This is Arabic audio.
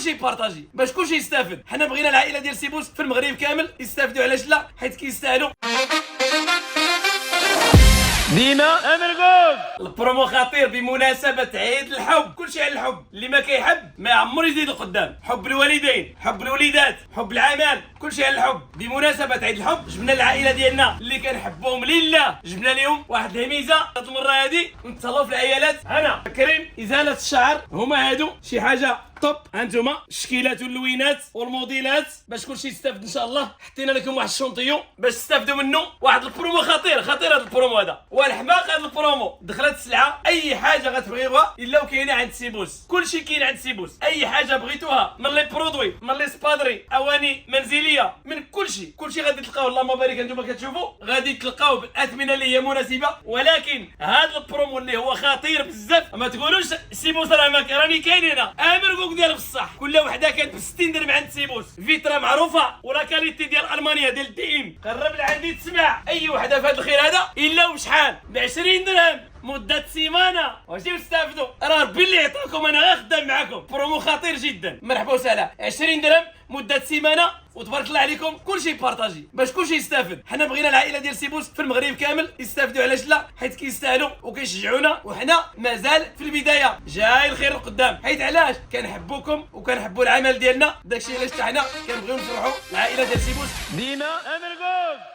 كلشي بارطاجي باش كلشي يستافد. حنا بغينا العائله ديال سيبوس في المغرب كامل يستافدوا، علاش لا؟ حيت كيستاهلوا. دينا امرغوك. البرومو خطير بمناسبة عيد الحب، كلشي على الحب، اللي ما كيحب ما عمر يزيد لقدام. حب الوالدين، حب الوليدات، حب العمل، كلشي على الحب. بمناسبة عيد الحب جبنا العائلة ديالنا اللي كنحبوهم لله، جبنا لهم واحد الميزة هاد المرة هادي نتهلاو في العيالات. انا كريم ازالة الشعر، هما هادو شي حاجة طب. هانتوما الشكيلات واللوينات والموديلات باش كلشي يستافد ان شاء الله. حطينا لكم واحد الشونطيون باش تستافدوا منه. واحد البرومو خطير خطير هذا البرومو هذا، والحماق هذا البرومو. دخلت السلعه اي حاجه غتبغيوها الا وكاينه عند سيبوس، كلشي كاين عند سيبوس. اي حاجه بغيتوها من لي برودوي، من لي سبادري، اواني منزليه، من كلشي غادي تلقاوه. اللهم بارك انتم كتشوفوا غادي تلقاوه بالاثمنه اللي هي مناسبه. ولكن هذا البرومو اللي هو خطير بزاف، ما تقولوش سيبوس راني كاين هنا. امرغوك ديال بصح كل وحده كانت ب 60 درهم عند سيبوس. فيترا معروفه ولا كاليتي ديال المانيا ديال الدي ام. قرب لعندي تسمع اي وحده في هذا الخير هذا الا وشحال ب 20 درهم مدة سيمانة. واش تستافدوا؟ راه ربي اللي يعطيكم، انا غير خدام معاكم. برومو خطير جدا، مرحبا وسهلا. 20 درهم مدة سيمانة، وتبارك الله عليكم كلشي بارطاجي باش كلشي يستافد. حنا بغينا العائله ديال سيبوس في المغرب كامل يستافدوا، علاش لا؟ حيت كيستاهلوا وكيشجعونا، وحنا مازال في البدايه، جاي الخير القدام. حيت علاش؟ كنحبوكم وكنحبوا العمل ديالنا، داكشي علاش حنا كنبغيو نفرحوا العائله ديال سيبوس. دينا امرغوك.